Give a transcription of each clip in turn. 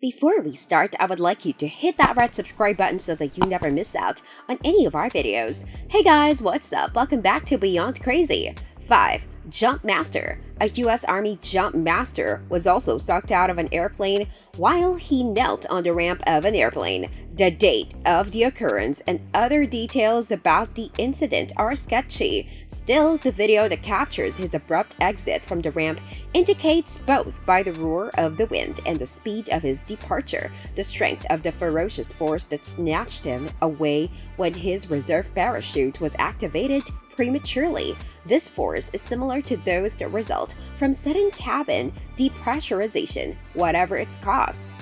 Before we start, I would like you to hit that red subscribe button so that you never miss out on any of our videos. Hey guys, what's up? Welcome back to Beyond Crazy. 5. Jump Master. A U.S. Army jump master was also sucked out of an airplane while he knelt on the ramp of an airplane. The date of the occurrence and other details about the incident are sketchy. Still, the video that captures his abrupt exit from the ramp indicates both by the roar of the wind and the speed of his departure, the strength of the ferocious force that snatched him away when his reserve parachute was activated prematurely. This force is similar to those that result from sudden cabin depressurization, whatever its cause.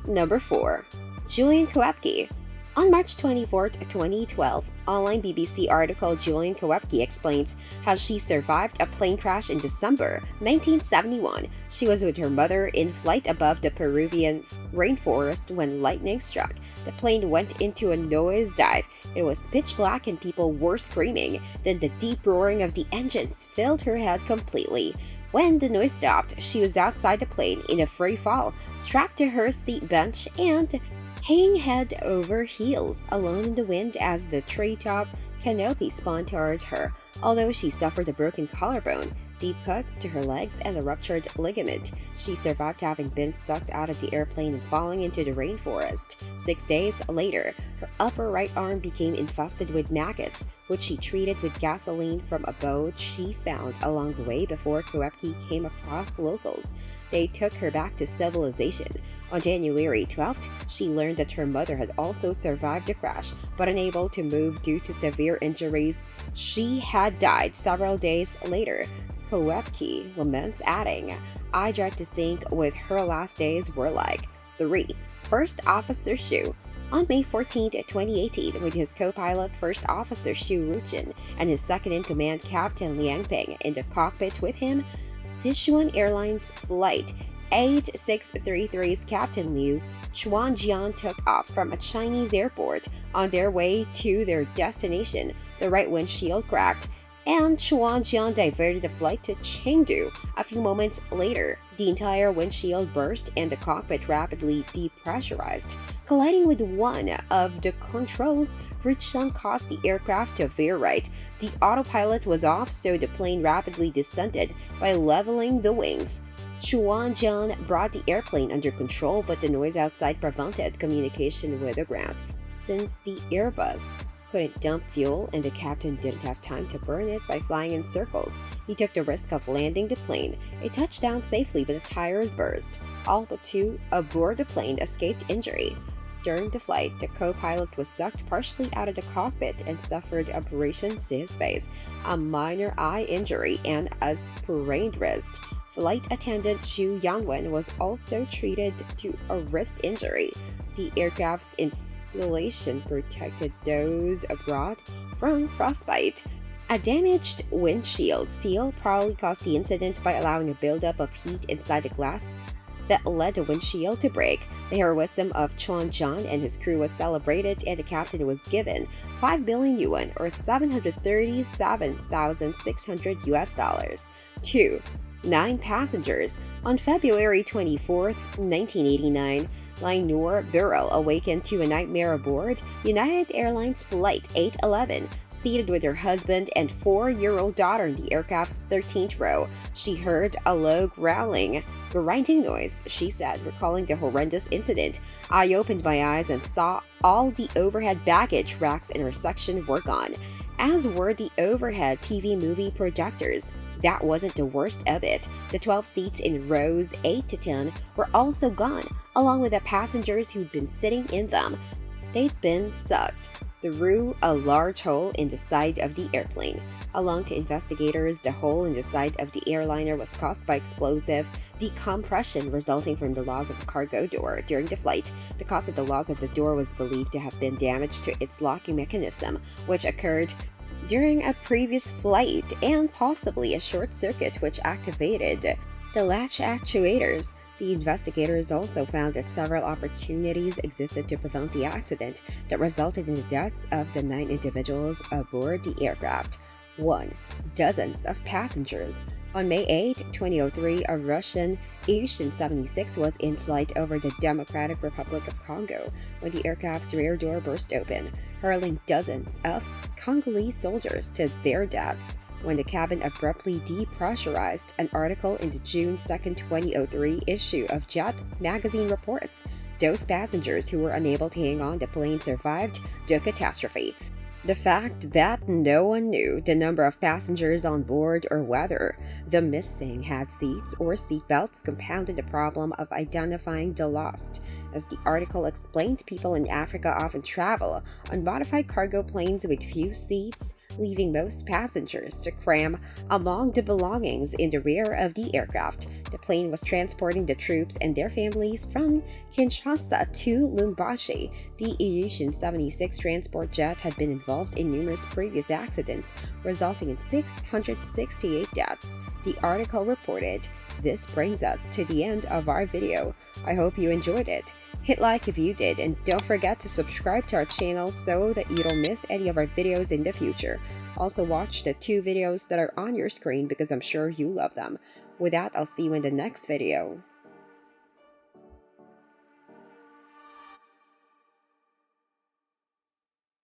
Number 4. Julian Koepke. On March 24, 2012, online BBC article Julian Koepke explains how she survived a plane crash in December 1971. She was with her mother in flight above the Peruvian rainforest when lightning struck. The plane went into a nosedive. It was pitch black and people were screaming. Then the deep roaring of the engines filled her head completely. When the noise stopped, she was outside the plane in a free fall, strapped to her seat bench and hanging head over heels, alone in the wind as the treetop canopy spun toward her. Although she suffered a broken collarbone, deep cuts to her legs, and a ruptured ligament, she survived having been sucked out of the airplane and falling into the rainforest. 6 days later, her upper right arm became infested with maggots, which she treated with gasoline from a boat she found along the way before Koepke came across locals. They took her back to civilization. On January 12th, she learned that her mother had also survived the crash, but unable to move due to severe injuries. She had died several days later. Koepke laments, adding, "I dread to think what her last days were like." 3. First Officer Shu. On May 14, 2018, with his co-pilot First Officer Shu Ruchin and his second-in-command Captain Liang Peng in the cockpit with him, Sichuan Airlines Flight 8633's Captain Liu Chuanjian took off from a Chinese airport. On their way to their destination, the right windshield cracked, and Chuanjian diverted the flight to Chengdu. A few moments later, the entire windshield burst and the cockpit rapidly depressurized. Colliding with one of the controls, Ruchin caused the aircraft to veer right. The autopilot was off, so the plane rapidly descended by leveling the wings. Chuanjian brought the airplane under control, but the noise outside prevented communication with the ground. Since the Airbus couldn't dump fuel and the captain didn't have time to burn it by flying in circles, he took the risk of landing the plane. It touched down safely, but the tires burst. All but 2 aboard the plane escaped injury. During the flight, the co-pilot was sucked partially out of the cockpit and suffered abrasions to his face, a minor eye injury, and a sprained wrist. Flight attendant Zhu Yanwen was also treated to a wrist injury. The aircraft's insulation protected those abroad from frostbite. A damaged windshield seal probably caused the incident by allowing a buildup of heat inside the glass that led the windshield to break. The heroism of Chuanjian and his crew was celebrated, and the captain was given 5 billion yuan or $737,600 US. 2. 9 passengers. On February 24, 1989, Lainur Burrell awakened to a nightmare aboard United Airlines Flight 811, seated with her husband and 4-year-old daughter in the aircraft's 13th row. She heard a low growling, grinding noise, she said, recalling the horrendous incident. "I opened my eyes and saw all the overhead baggage racks in her section were gone, as were the overhead TV movie projectors. That wasn't the worst of it. The 12 seats in rows 8 to 10 were also gone, along with the passengers who'd been sitting in them. They'd been sucked through a large hole in the side of the airplane. Along to investigators, the hole in the side of the airliner was caused by explosive decompression resulting from the loss of a cargo door during the flight. The cause of the loss of the door was believed to have been damage to its locking mechanism, which occurred during a previous flight, and possibly a short circuit which activated the latch actuators. The investigators also found that several opportunities existed to prevent the accident that resulted in the deaths of the 9 individuals aboard the aircraft. 1. Dozens of passengers. On May 8, 2003, a Russian Il-76 was in flight over the Democratic Republic of Congo when the aircraft's rear door burst open, hurling dozens of Congolese soldiers to their deaths. When the cabin abruptly depressurized, an article in the June 2, 2003 issue of Jet magazine reports those passengers who were unable to hang on the plane survived the catastrophe. The fact that no one knew the number of passengers on board or whether the missing had seats or seatbelts compounded the problem of identifying the lost. As the article explained, people in Africa often travel on modified cargo planes with few seats, leaving most passengers to cram among the belongings in the rear of the aircraft. The plane was transporting the troops and their families from Kinshasa to Lubumbashi. The Il-76 transport jet had been involved in numerous previous accidents, resulting in 668 deaths, the article reported. This brings us to the end of our video. I hope you enjoyed it. Hit like if you did, and don't forget to subscribe to our channel so that you don't miss any of our videos in the future. Also watch the 2 videos that are on your screen because I'm sure you love them. With that, I'll see you in the next video.